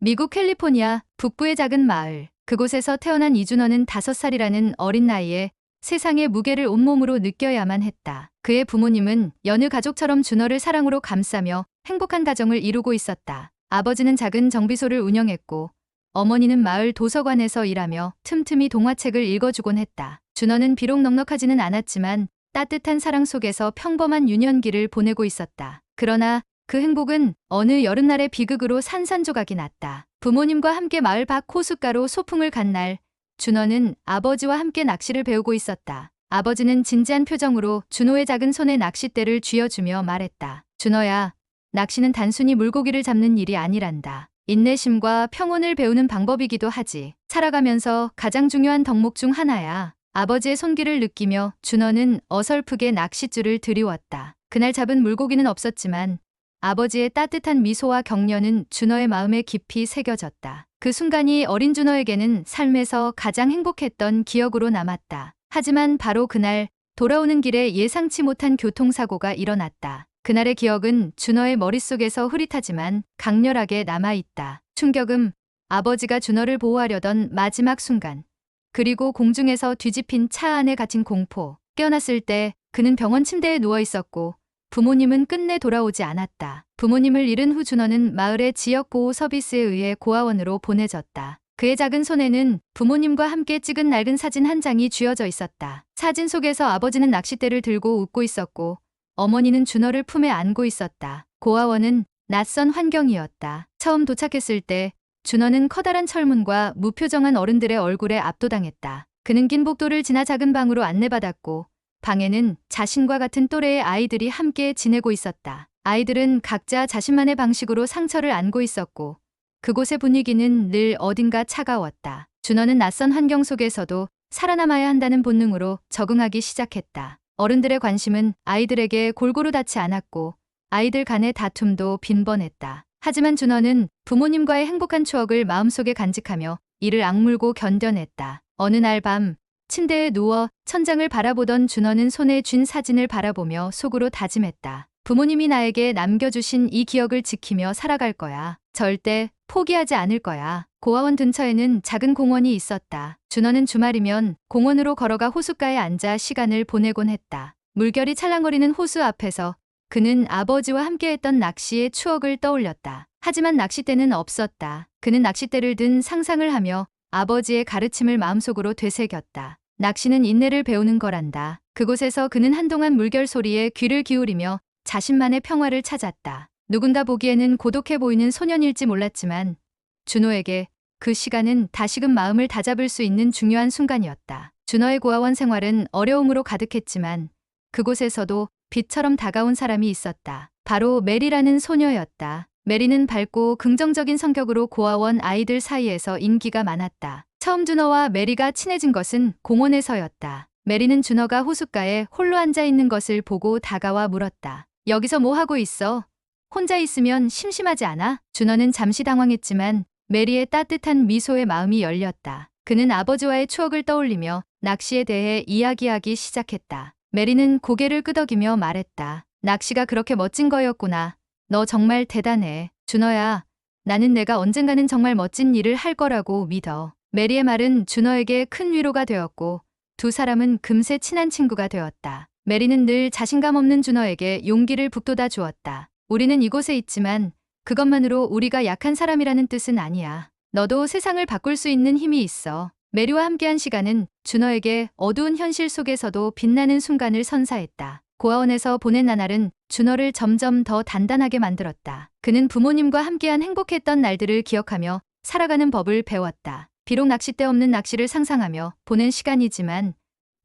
미국 캘리포니아 북부의 작은 마을. 그곳에서 태어난 이준호는 5살이라는 어린 나이에 세상의 무게를 온몸으로 느껴야만 했다. 그의 부모님은 여느 가족처럼 준호를 사랑으로 감싸며 행복한 가정을 이루고 있었다. 아버지는 작은 정비소를 운영했고 어머니는 마을 도서관에서 일하며 틈틈이 동화책을 읽어주곤 했다. 준호는 비록 넉넉하지는 않았지만 따뜻한 사랑 속에서 평범한 유년기를 보내고 있었다. 그러나 그 행복은 어느 여름날의 비극으로 산산조각이 났다. 부모님과 함께 마을 밖 호숫가로 소풍을 간 날, 준호는 아버지와 함께 낚시를 배우고 있었다. 아버지는 진지한 표정으로 준호의 작은 손에 낚싯대를 쥐어주며 말했다. 준호야, 낚시는 단순히 물고기를 잡는 일이 아니란다. 인내심과 평온을 배우는 방법이기도 하지. 살아가면서 가장 중요한 덕목 중 하나야. 아버지의 손길을 느끼며 준호는 어설프게 낚싯줄을 들이웠다. 그날 잡은 물고기는 없었지만 아버지의 따뜻한 미소와 격려는 준호의 마음에 깊이 새겨졌다. 그 순간이 어린 준호에게는 삶에서 가장 행복했던 기억으로 남았다. 하지만 바로 그날 돌아오는 길에 예상치 못한 교통사고가 일어났다. 그날의 기억은 준호의 머릿속에서 흐릿하지만 강렬하게 남아있다. 충격은 아버지가 준호를 보호하려던 마지막 순간, 그리고 공중에서 뒤집힌 차 안에 갇힌 공포. 깨어났을 때 그는 병원 침대에 누워 있었고 부모님은 끝내 돌아오지 않았다. 부모님을 잃은 후 준호는 마을의 지역보호 서비스에 의해 고아원으로 보내졌다. 그의 작은 손에는 부모님과 함께 찍은 낡은 사진 한 장이 쥐어져 있었다. 사진 속에서 아버지는 낚싯대를 들고 웃고 있었고 어머니는 준호를 품에 안고 있었다. 고아원은 낯선 환경이었다. 처음 도착했을 때 준호는 커다란 철문과 무표정한 어른들의 얼굴에 압도당했다. 그는 긴 복도를 지나 작은 방으로 안내받았고 방에는 자신과 같은 또래의 아이들이 함께 지내고 있었다. 아이들은 각자 자신만의 방식으로 상처를 안고 있었고 그곳의 분위기는 늘 어딘가 차가웠다. 준호는 낯선 환경 속에서도 살아남아야 한다는 본능으로 적응하기 시작했다. 어른들의 관심은 아이들에게 골고루 닿지 않았고 아이들 간의 다툼도 빈번했다. 하지만 준호는 부모님과의 행복한 추억을 마음속에 간직하며 이를 악물고 견뎌냈다. 어느 날 밤 침대에 누워 천장을 바라보던 준호는 손에 쥔 사진을 바라보며 속으로 다짐했다. 부모님이 나에게 남겨주신 이 기억을 지키며 살아갈 거야. 절대 포기하지 않을 거야. 고아원 근처에는 작은 공원이 있었다. 준호는 주말이면 공원으로 걸어가 호숫가에 앉아 시간을 보내곤 했다. 물결이 찰랑거리는 호수 앞에서 그는 아버지와 함께했던 낚시의 추억을 떠올렸다. 하지만 낚싯대는 없었다. 그는 낚싯대를 든 상상을 하며 아버지의 가르침을 마음속으로 되새겼다. 낚시는 인내를 배우는 거란다. 그곳에서 그는 한동안 물결 소리에 귀를 기울이며 자신만의 평화를 찾았다. 누군가 보기에는 고독해 보이는 소년일지 몰랐지만 준호에게 그 시간은 다시금 마음을 다잡을 수 있는 중요한 순간이었다. 준호의 고아원 생활은 어려움으로 가득했지만 그곳에서도 빛처럼 다가온 사람이 있었다. 바로 메리라는 소녀였다. 메리는 밝고 긍정적인 성격으로 고아원 아이들 사이에서 인기가 많았다. 처음 준호와 메리가 친해진 것은 공원에서였다. 메리는 준호가 호숫가에 홀로 앉아 있는 것을 보고 다가와 물었다. 여기서 뭐 하고 있어? 혼자 있으면 심심하지 않아? 준호는 잠시 당황했지만 메리의 따뜻한 미소에 마음이 열렸다. 그는 아버지와의 추억을 떠올리며 낚시에 대해 이야기하기 시작했다. 메리는 고개를 끄덕이며 말했다. 낚시가 그렇게 멋진 거였구나. 너 정말 대단해. 준호야, 나는 내가 언젠가는 정말 멋진 일을 할 거라고 믿어. 메리의 말은 준호에게 큰 위로가 되었고 두 사람은 금세 친한 친구가 되었다. 메리는 늘 자신감 없는 준호에게 용기를 북돋아 주었다. 우리는 이곳에 있지만 그것만으로 우리가 약한 사람이라는 뜻은 아니야. 너도 세상을 바꿀 수 있는 힘이 있어. 메리와 함께한 시간은 준호에게 어두운 현실 속에서도 빛나는 순간을 선사했다. 고아원에서 보낸 나날은 준호를 점점 더 단단하게 만들었다. 그는 부모님과 함께한 행복했던 날들을 기억하며 살아가는 법을 배웠다. 비록 낚싯대 없는 낚시를 상상하며 보낸 시간이지만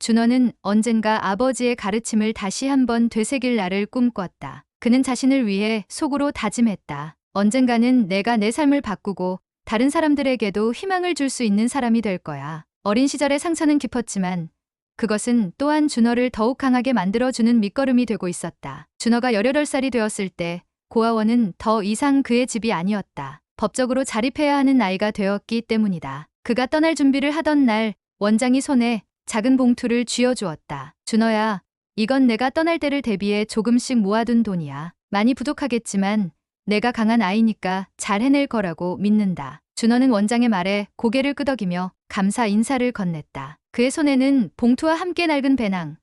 준호는 언젠가 아버지의 가르침을 다시 한번 되새길 날을 꿈꿨다. 그는 자신을 위해 속으로 다짐했다. 언젠가는 내가 내 삶을 바꾸고 다른 사람들에게도 희망을 줄 수 있는 사람이 될 거야. 어린 시절의 상처는 깊었지만 그것은 또한 준호를 더욱 강하게 만들어주는 밑거름이 되고 있었다. 준호가 18살이 되었을 때 고아원은 더 이상 그의 집이 아니었다. 법적으로 자립해야 하는 나이가 되었기 때문이다. 그가 떠날 준비를 하던 날 원장이 손에 작은 봉투를 쥐어주었다. 준호야, 이건 내가 떠날 때를 대비해 조금씩 모아둔 돈이야. 많이 부족하겠지만 내가 강한 아이니까 잘 해낼 거라고 믿는다. 준호는 원장의 말에 고개를 끄덕이며 감사 인사를 건넸다. 그의 손에는 봉투와 함께 낡은 배낭,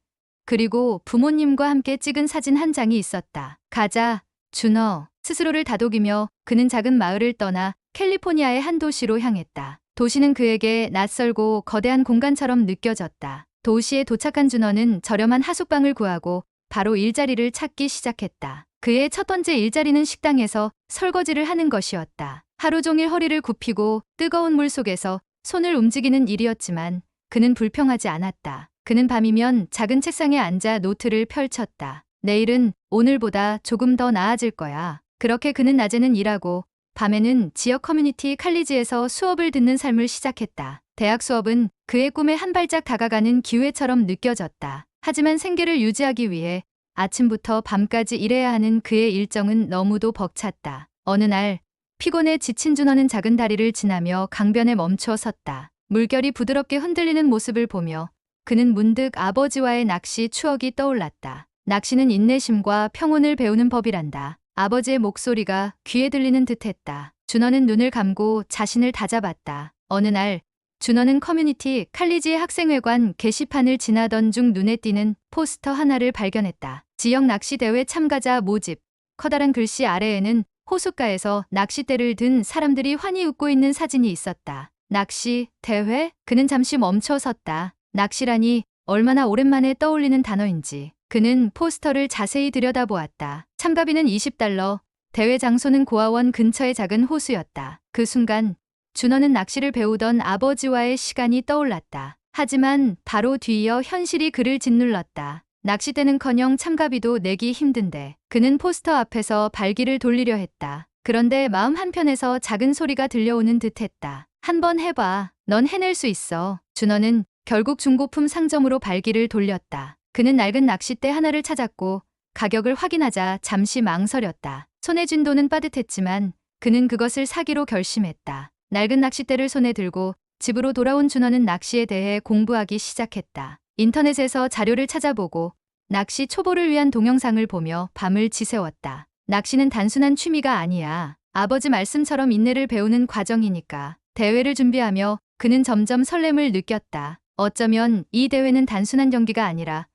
그리고 부모님과 함께 찍은 사진 한 장이 있었다. 가자, 준호. 스스로를 다독이며 그는 작은 마을을 떠나 캘리포니아의 한 도시로 향했다. 도시는 그에게 낯설고 거대한 공간처럼 느껴졌다. 도시에 도착한 준호는 저렴한 하숙방을 구하고 바로 일자리를 찾기 시작했다. 그의 첫 번째 일자리는 식당에서 설거지를 하는 것이었다. 하루 종일 허리를 굽히고 뜨거운 물 속에서 손을 움직이는 일이었지만 그는 불평하지 않았다. 그는 밤이면 작은 책상에 앉아 노트를 펼쳤다. 내일은 오늘보다 조금 더 나아질 거야. 그렇게 그는 낮에는 일하고 밤에는 지역 커뮤니티 칼리지에서 수업을 듣는 삶을 시작했다. 대학 수업은 그의 꿈에 한 발짝 다가가는 기회처럼 느껴졌다. 하지만 생계를 유지하기 위해 아침부터 밤까지 일해야 하는 그의 일정은 너무도 벅찼다. 어느 날 피곤에 지친 준호는 작은 다리를 지나며 강변에 멈춰 섰다. 물결이 부드럽게 흔들리는 모습을 보며 그는 문득 아버지와의 낚시 추억이 떠올랐다. 낚시는 인내심과 평온을 배우는 법이란다. 아버지의 목소리가 귀에 들리는 듯했다. 준호는 눈을 감고 자신을 다잡았다. 어느 날 준호는 커뮤니티 칼리지의 학생회관 게시판을 지나던 중 눈에 띄는 포스터 하나를 발견했다. 지역 낚시대회 참가자 모집. 커다란 글씨 아래에는 호숫가에서 낚싯대를 든 사람들이 환히 웃고 있는 사진이 있었다. 낚시 대회? 그는 잠시 멈춰 섰다. 낚시라니 얼마나 오랜만에 떠올리는 단어인지. 그는 포스터를 자세히 들여다보았다. 참가비는 $20, 대회 장소는 고아원 근처의 작은 호수였다. 그 순간 준호는 낚시를 배우던 아버지와의 시간이 떠올랐다. 하지만 바로 뒤이어 현실이 그를 짓눌렀다. 낚싯대는커녕 참가비도 내기 힘든데 그는 포스터 앞에서 발길을 돌리려 했다. 그런데 마음 한편에서 작은 소리가 들려오는 듯했다. 한번 해봐. 넌 해낼 수 있어. 준호는 결국 중고품 상점으로 발길을 돌렸다. 그는 낡은 낚싯대 하나를 찾았고 가격을 확인하자 잠시 망설였다. 손에 쥔 돈은 빠듯했지만 그는 그것을 사기로 결심했다. 낡은 낚싯대를 손에 들고 집으로 돌아온 준호는 낚시에 대해 공부하기 시작했다. 인터넷에서 자료를 찾아보고 낚시 초보를 위한 동영상을 보며 밤을 지새웠다. 낚시는 단순한 취미가 아니야. 아버지 말씀처럼 인내를 배우는 과정이니까. 대회를 준비하며 그는 점점 설렘을 느꼈다. 어쩌면 이 대회는 단순한 경기가 아니라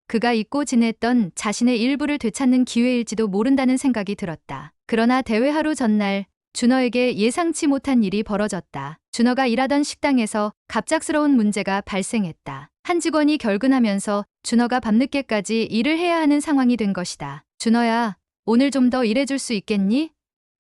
그가 잊고 지냈던 자신의 일부를 되찾는 기회일지도 모른다는 생각이 들었다. 그러나 대회 하루 전날 준호에게 예상치 못한 일이 벌어졌다. 준호가 일하던 식당에서 갑작스러운 문제가 발생했다. 한 직원이 결근하면서 준호가 밤늦게까지 일을 해야 하는 상황이 된 것이다. 준호야, 오늘 좀 더 일해줄 수 있겠니?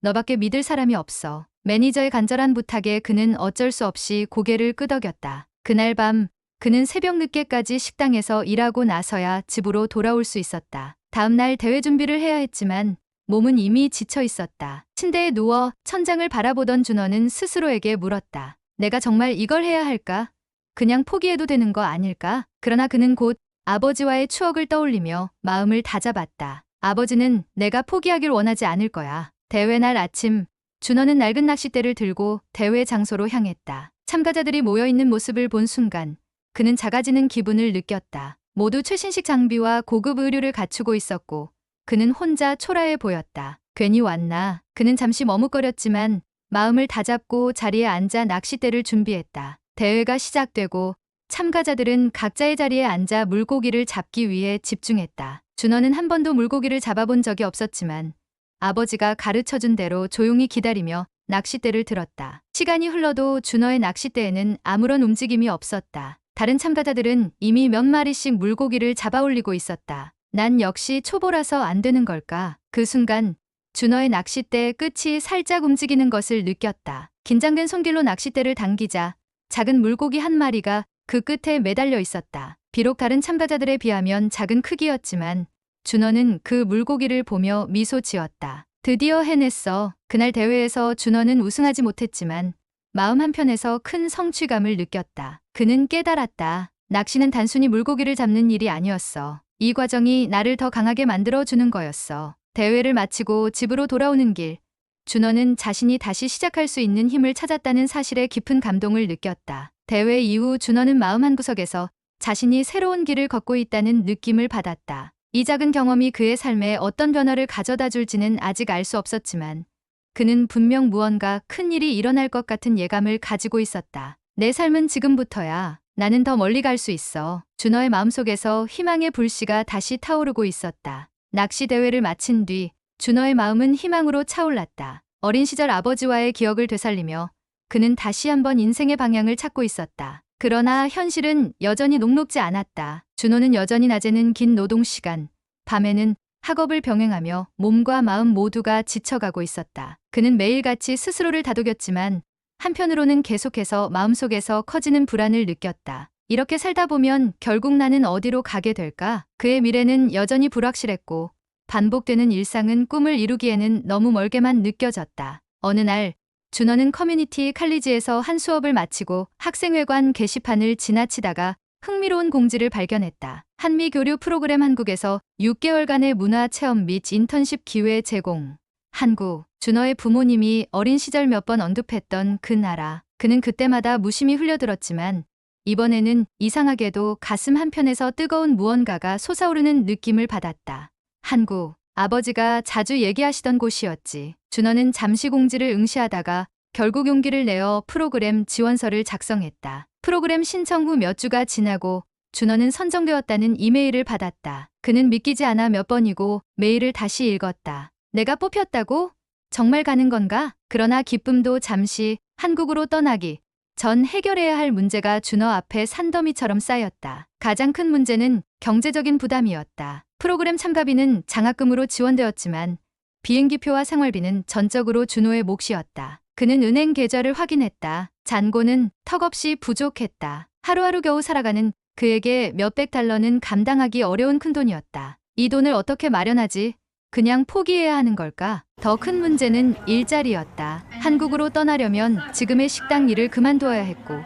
너밖에 믿을 사람이 없어. 매니저의 간절한 부탁에 그는 어쩔 수 없이 고개를 끄덕였다. 그날 밤 그는 새벽 늦게까지 식당에서 일하고 나서야 집으로 돌아올 수 있었다. 다음 날 대회 준비를 해야 했지만 몸은 이미 지쳐 있었다. 침대에 누워 천장을 바라보던 준호는 스스로에게 물었다. 내가 정말 이걸 해야 할까? 그냥 포기해도 되는 거 아닐까? 그러나 그는 곧 아버지와의 추억을 떠올리며 마음을 다잡았다. 아버지는 내가 포기하길 원하지 않을 거야. 대회 날 아침 준호는 낡은 낚싯대를 들고 대회 장소로 향했다. 참가자들이 모여있는 모습을 본 순간 그는 작아지는 기분을 느꼈다. 모두 최신식 장비와 고급 의류를 갖추고 있었고 그는 혼자 초라해 보였다. 괜히 왔나? 그는 잠시 머뭇거렸지만 마음을 다잡고 자리에 앉아 낚싯대를 준비했다. 대회가 시작되고 참가자들은 각자의 자리에 앉아 물고기를 잡기 위해 집중했다. 준호는 한 번도 물고기를 잡아본 적이 없었지만 아버지가 가르쳐준 대로 조용히 기다리며 낚싯대를 들었다. 시간이 흘러도 준호의 낚싯대에는 아무런 움직임이 없었다. 다른 참가자들은 이미 몇 마리씩 물고기를 잡아 올리고 있었다. 난 역시 초보라서 안 되는 걸까? 그 순간 준호의 낚싯대의 끝이 살짝 움직이는 것을 느꼈다. 긴장된 손길로 낚싯대를 당기자 작은 물고기 한 마리가 그 끝에 매달려 있었다. 비록 다른 참가자들에 비하면 작은 크기였지만 준호는 그 물고기를 보며 미소 지었다. 드디어 해냈어. 그날 대회에서 준호는 우승하지 못했지만 마음 한편에서 큰 성취감을 느꼈다. 그는 깨달았다. 낚시는 단순히 물고기를 잡는 일이 아니었어. 이 과정이 나를 더 강하게 만들어주는 거였어. 대회를 마치고 집으로 돌아오는 길, 준호는 자신이 다시 시작할 수 있는 힘을 찾았다는 사실에 깊은 감동을 느꼈다. 대회 이후 준호는 마음 한구석에서 자신이 새로운 길을 걷고 있다는 느낌을 받았다. 이 작은 경험이 그의 삶에 어떤 변화를 가져다 줄지는 아직 알 수 없었지만 그는 분명 무언가 큰 일이 일어날 것 같은 예감을 가지고 있었다. 내 삶은 지금부터야. 나는 더 멀리 갈 수 있어. 준호의 마음속에서 희망의 불씨가 다시 타오르고 있었다. 낚시 대회를 마친 뒤 준호의 마음은 희망으로 차올랐다. 어린 시절 아버지와의 기억을 되살리며 그는 다시 한번 인생의 방향을 찾고 있었다. 그러나 현실은 여전히 녹록지 않았다. 준호는 여전히 낮에는 긴 노동 시간, 밤에는 학업을 병행하며 몸과 마음 모두가 지쳐가고 있었다. 그는 매일같이 스스로를 다독였지만 한편으로는 계속해서 마음속에서 커지는 불안을 느꼈다. 이렇게 살다 보면 결국 나는 어디로 가게 될까? 그의 미래는 여전히 불확실했고 반복되는 일상은 꿈을 이루기에는 너무 멀게만 느껴졌다. 어느 날 준호는 커뮤니티 칼리지에서 한 수업을 마치고 학생회관 게시판을 지나치다가 흥미로운 공지를 발견했다. 한미 교류 프로그램 한국에서 6개월간의 문화 체험 및 인턴십 기회 제공. 한국. 준호의 부모님이 어린 시절 몇 번 언급했던 그 나라. 그는 그때마다 무심히 흘려들었지만 이번에는 이상하게도 가슴 한편에서 뜨거운 무언가가 솟아오르는 느낌을 받았다. 한국. 아버지가 자주 얘기하시던 곳이었지. 준호는 잠시 공지를 응시하다가 결국 용기를 내어 프로그램 지원서를 작성했다. 프로그램 신청 후 몇 주가 지나고 준호는 선정되었다는 이메일을 받았다. 그는 믿기지 않아 몇 번이고 메일을 다시 읽었다. 내가 뽑혔다고? 정말 가는 건가? 그러나 기쁨도 잠시. 한국으로 떠나기 전 해결해야 할 문제가 준호 앞에 산더미처럼 쌓였다. 가장 큰 문제는 경제적인 부담이었다. 프로그램 참가비는 장학금으로 지원되었지만 비행기표와 생활비는 전적으로 준호의 몫이었다. 그는 은행 계좌를 확인했다. 잔고는 턱없이 부족했다. 하루하루 겨우 살아가는 그에게 몇백 달러는 감당하기 어려운 큰돈이었다. 이 돈을 어떻게 마련하지? 그냥 포기해야 하는 걸까? 더 큰 문제는 일자리였다. 한국으로 떠나려면 지금의 식당 일을 그만둬야 했고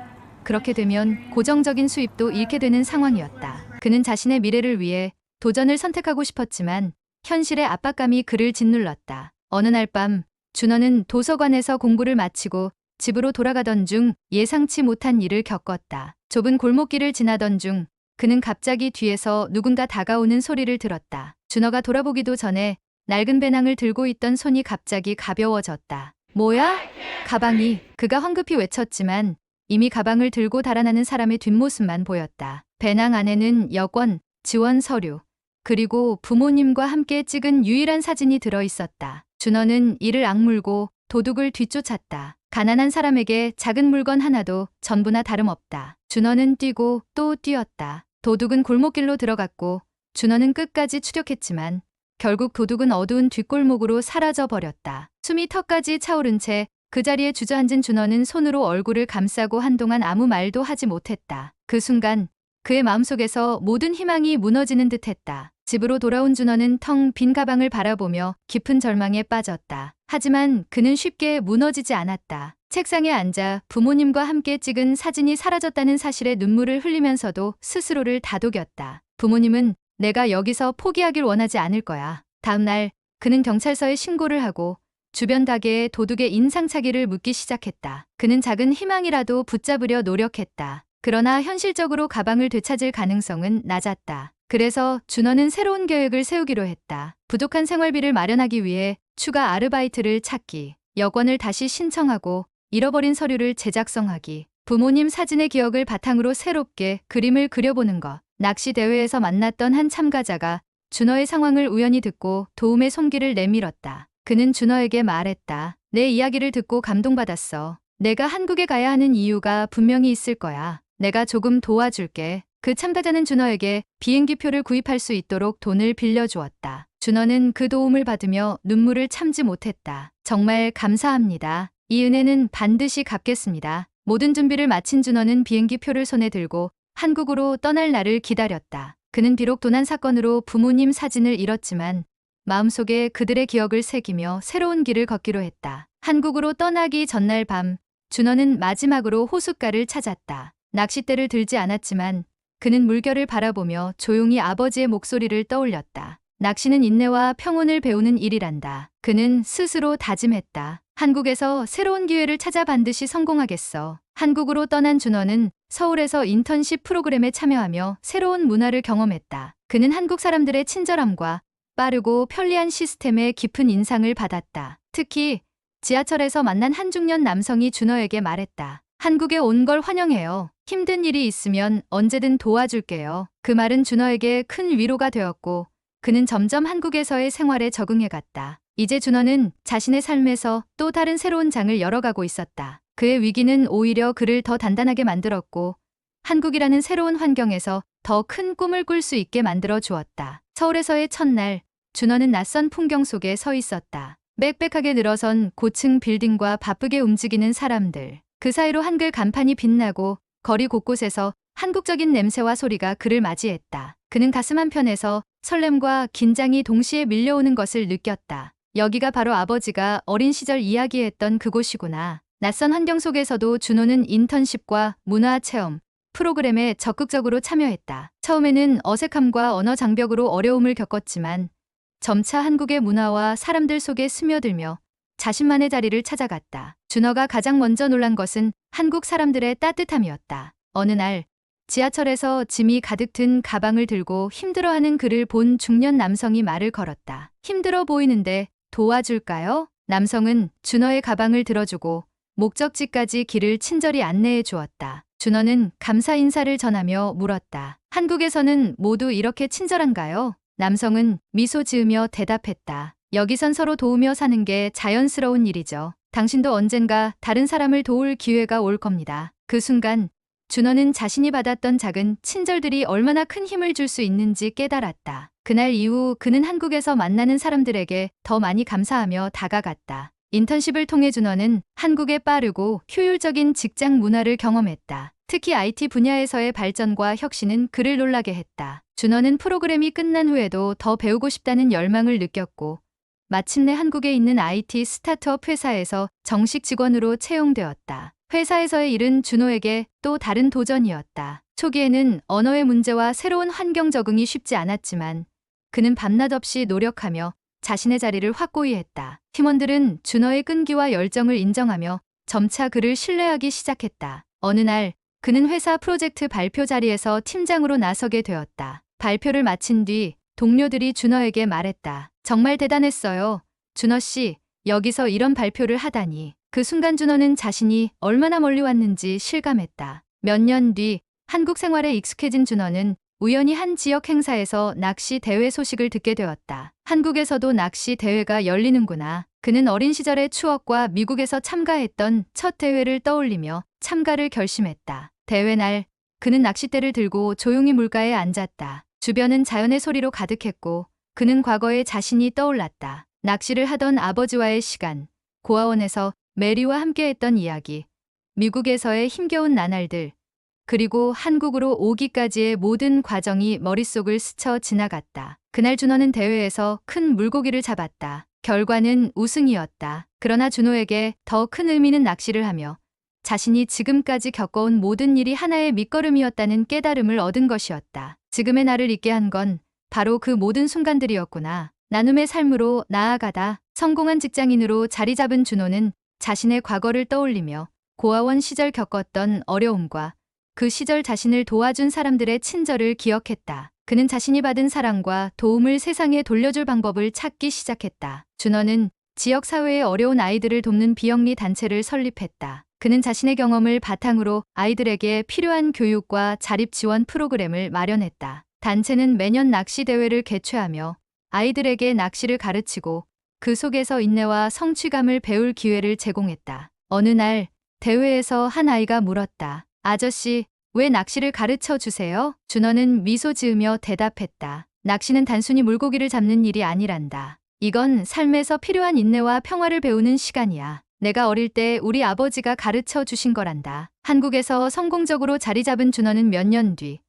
그렇게 되면 고정적인 수입도 잃게 되는 상황이었다. 그는 자신의 미래를 위해 도전을 선택하고 싶었지만 현실의 압박감이 그를 짓눌렀다. 어느 날 밤 준호는 도서관에서 공부를 마치고 집으로 돌아가던 중 예상치 못한 일을 겪었다. 좁은 골목길을 지나던 중 그는 갑자기 뒤에서 누군가 다가오는 소리를 들었다. 준호가 돌아보기도 전에 낡은 배낭을 들고 있던 손이 갑자기 가벼워졌다. 뭐야? 가방이. 그가 황급히 외쳤지만 이미 가방을 들고 달아나는 사람의 뒷모습만 보였다. 배낭 안에는 여권, 지원 서류, 그리고 부모님과 함께 찍은 유일한 사진이 들어 있었다. 준호는 이를 악물고 도둑을 뒤쫓았다. 가난한 사람에게 작은 물건 하나도 전부나 다름없다. 준호는 뛰고 또 뛰었다. 도둑은 골목길로 들어갔고 준호는 끝까지 추격했지만 결국 도둑은 어두운 뒷골목으로 사라져 버렸다. 숨이 턱까지 차오른 채 그 자리에 주저앉은 준호는 손으로 얼굴을 감싸고 한동안 아무 말도 하지 못했다. 그 순간 그의 마음속에서 모든 희망이 무너지는 듯했다. 집으로 돌아온 준호는 텅 빈 가방을 바라보며 깊은 절망에 빠졌다. 하지만 그는 쉽게 무너지지 않았다. 책상에 앉아 부모님과 함께 찍은 사진이 사라졌다는 사실에 눈물을 흘리면서도 스스로를 다독였다. 부모님은 내가 여기서 포기하길 원하지 않을 거야. 다음 날 그는 경찰서에 신고를 하고 주변 가게에 도둑의 인상착의를 묻기 시작했다. 그는 작은 희망이라도 붙잡으려 노력했다. 그러나 현실적으로 가방을 되찾을 가능성은 낮았다. 그래서 준호는 새로운 계획을 세우기로 했다. 부족한 생활비를 마련하기 위해 추가 아르바이트를 찾기, 여권을 다시 신청하고 잃어버린 서류를 재작성하기, 부모님 사진의 기억을 바탕으로 새롭게 그림을 그려보는 것. 낚시 대회에서 만났던 한 참가자가 준호의 상황을 우연히 듣고 도움의 손길을 내밀었다. 그는 준호에게 말했다. 내 이야기를 듣고 감동받았어. 내가 한국에 가야 하는 이유가 분명히 있을 거야. 내가 조금 도와줄게. 그 참가자는 준호에게 비행기표를 구입할 수 있도록 돈을 빌려주었다. 준호는 그 도움을 받으며 눈물을 참지 못했다. 정말 감사합니다. 이 은혜는 반드시 갚겠습니다. 모든 준비를 마친 준호는 비행기표를 손에 들고 한국으로 떠날 날을 기다렸다. 그는 비록 도난 사건으로 부모님 사진을 잃었지만 마음속에 그들의 기억을 새기며 새로운 길을 걷기로 했다. 한국으로 떠나기 전날 밤 준호는 마지막으로 호숫가를 찾았다. 낚싯대를 들지 않았지만 그는 물결을 바라보며 조용히 아버지의 목소리를 떠올렸다. 낚시는 인내와 평온을 배우는 일이란다. 그는 스스로 다짐했다. 한국에서 새로운 기회를 찾아 반드시 성공하겠어. 한국으로 떠난 준호는 서울에서 인턴십 프로그램에 참여하며 새로운 문화를 경험했다. 그는 한국 사람들의 친절함과 빠르고 편리한 시스템에 깊은 인상을 받았다. 특히 지하철에서 만난 한 중년 남성이 준호에게 말했다. 한국에 온 걸 환영해요. 힘든 일이 있으면 언제든 도와줄게요. 그 말은 준호에게 큰 위로가 되었고 그는 점점 한국에서의 생활에 적응해 갔다. 이제 준호는 자신의 삶에서 또 다른 새로운 장을 열어가고 있었다. 그의 위기는 오히려 그를 더 단단하게 만들었고 한국이라는 새로운 환경에서 더 큰 꿈을 꿀 수 있게 만들어 주었다. 서울에서의 첫날, 준호는 낯선 풍경 속에 서 있었다. 빽빽하게 늘어선 고층 빌딩과 바쁘게 움직이는 사람들. 그 사이로 한글 간판이 빛나고 거리 곳곳에서 한국적인 냄새와 소리가 그를 맞이했다. 그는 가슴 한편에서 설렘과 긴장이 동시에 밀려오는 것을 느꼈다. 여기가 바로 아버지가 어린 시절 이야기했던 그곳이구나. 낯선 환경 속에서도 준호는 인턴십과 문화체험 프로그램에 적극적으로 참여했다. 처음에는 어색함과 언어 장벽으로 어려움을 겪었지만 점차 한국의 문화와 사람들 속에 스며들며 자신만의 자리를 찾아갔다. 준호가 가장 먼저 놀란 것은 한국 사람들의 따뜻함이었다. 어느 날 지하철에서 짐이 가득 든 가방을 들고 힘들어하는 그를 본 중년 남성이 말을 걸었다. 힘들어 보이는데 도와줄까요? 남성은 준호의 가방을 들어주고 목적지까지 길을 친절히 안내해 주었다. 준호는 감사 인사를 전하며 물었다. 한국에서는 모두 이렇게 친절한가요? 남성은 미소 지으며 대답했다. 여기선 서로 도우며 사는 게 자연스러운 일이죠. 당신도 언젠가 다른 사람을 도울 기회가 올 겁니다. 그 순간 준호는 자신이 받았던 작은 친절들이 얼마나 큰 힘을 줄 수 있는지 깨달았다. 그날 이후 그는 한국에서 만나는 사람들에게 더 많이 감사하며 다가갔다. 인턴십을 통해 준호는 한국의 빠르고 효율적인 직장 문화를 경험했다. 특히 IT 분야에서의 발전과 혁신은 그를 놀라게 했다. 준호는 프로그램이 끝난 후에도 더 배우고 싶다는 열망을 느꼈고 마침내 한국에 있는 IT 스타트업 회사에서 정식 직원으로 채용되었다. 회사에서의 일은 준호에게 또 다른 도전이었다. 초기에는 언어의 문제와 새로운 환경 적응이 쉽지 않았지만 그는 밤낮 없이 노력하며 자신의 자리를 확고히 했다. 팀원들은 준호의 끈기와 열정을 인정하며 점차 그를 신뢰하기 시작했다. 어느 날 그는 회사 프로젝트 발표 자리에서 팀장으로 나서게 되었다. 발표를 마친 뒤 동료들이 준호에게 말했다. 정말 대단했어요. 준호 씨, 여기서 이런 발표를 하다니. 그 순간 준호는 자신이 얼마나 멀리 왔는지 실감했다. 몇 년 뒤 한국 생활에 익숙해진 준호는 우연히 한 지역 행사에서 낚시 대회 소식을 듣게 되었다. 한국에서도 낚시 대회가 열리는구나. 그는 어린 시절의 추억과 미국에서 참가했던 첫 대회를 떠올리며 참가를 결심했다. 대회 날 그는 낚싯대를 들고 조용히 물가에 앉았다. 주변은 자연의 소리로 가득했고 그는 과거의 자신이 떠올랐다. 낚시를 하던 아버지와의 시간, 고아원에서 메리와 함께했던 이야기, 미국에서의 힘겨운 나날들, 그리고 한국으로 오기까지의 모든 과정이 머릿속을 스쳐 지나갔다. 그날 준호는 대회에서 큰 물고기를 잡았다. 결과는 우승이었다. 그러나 준호에게 더 큰 의미는 낚시를 하며 자신이 지금까지 겪어온 모든 일이 하나의 밑거름이었다는 깨달음을 얻은 것이었다. 지금의 나를 있게 한 건 바로 그 모든 순간들이었구나. 나눔의 삶으로 나아가다 성공한 직장인으로 자리 잡은 준호는 자신의 과거를 떠올리며 고아원 시절 겪었던 어려움과 그 시절 자신을 도와준 사람들의 친절을 기억했다. 그는 자신이 받은 사랑과 도움을 세상에 돌려줄 방법을 찾기 시작했다. 준호는 지역사회의 어려운 아이들을 돕는 비영리 단체를 설립했다. 그는 자신의 경험을 바탕으로 아이들에게 필요한 교육과 자립 지원 프로그램을 마련했다. 단체는 매년 낚시 대회를 개최하며 아이들에게 낚시를 가르치고 그 속에서 인내와 성취감을 배울 기회를 제공했다. 어느 날 대회에서 한 아이가 물었다. 아저씨, 왜 낚시를 가르쳐 주세요? 준호는 미소 지으며 대답했다. 낚시는 단순히 물고기를 잡는 일이 아니란다. 이건 삶에서 필요한 인내와 평화를 배우는 시간이야. 내가 어릴 때 우리 아버지가 가르쳐 주신 거란다. 한국에서 성공적으로 자리 잡은 준호는 몇 년 뒤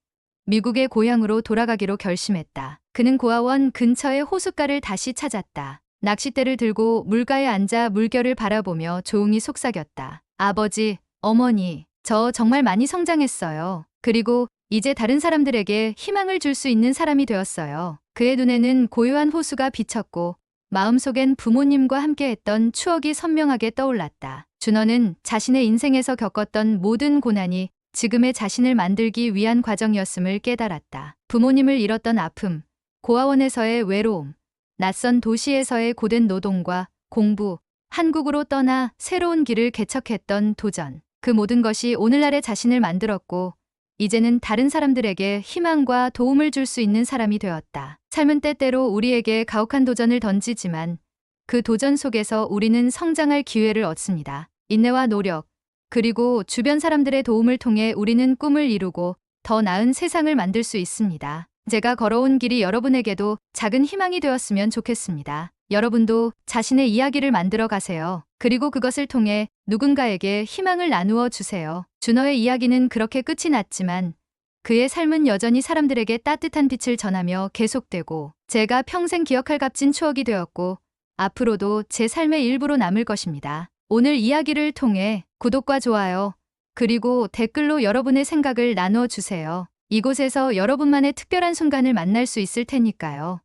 미국의 고향으로 돌아가기로 결심했다. 그는 고아원 근처의 호숫가를 다시 찾았다. 낚싯대를 들고 물가에 앉아 물결을 바라보며 조용히 속삭였다. 아버지, 어머니, 저 정말 많이 성장했어요. 그리고 이제 다른 사람들에게 희망을 줄 수 있는 사람이 되었어요. 그의 눈에는 고요한 호수가 비쳤고 마음속엔 부모님과 함께했던 추억이 선명하게 떠올랐다. 준호는 자신의 인생에서 겪었던 모든 고난이 지금의 자신을 만들기 위한 과정이었음을 깨달았다. 부모님을 잃었던 아픔, 고아원에서의 외로움, 낯선 도시에서의 고된 노동과 공부, 한국으로 떠나 새로운 길을 개척했던 도전. 그 모든 것이 오늘날의 자신을 만들었고, 이제는 다른 사람들에게 희망과 도움을 줄 수 있는 사람이 되었다. 삶은 때때로 우리에게 가혹한 도전을 던지지만 그 도전 속에서 우리는 성장할 기회를 얻습니다. 인내와 노력, 그리고 주변 사람들의 도움을 통해 우리는 꿈을 이루고 더 나은 세상을 만들 수 있습니다. 제가 걸어온 길이 여러분에게도 작은 희망이 되었으면 좋겠습니다. 여러분도 자신의 이야기를 만들어 가세요. 그리고 그것을 통해 누군가에게 희망을 나누어 주세요. 준호의 이야기는 그렇게 끝이 났지만 그의 삶은 여전히 사람들에게 따뜻한 빛을 전하며 계속되고 제가 평생 기억할 값진 추억이 되었고 앞으로도 제 삶의 일부로 남을 것입니다. 오늘 이야기를 통해 구독과 좋아요 그리고 댓글로 여러분의 생각을 나누어 주세요. 이곳에서 여러분만의 특별한 순간을 만날 수 있을 테니까요.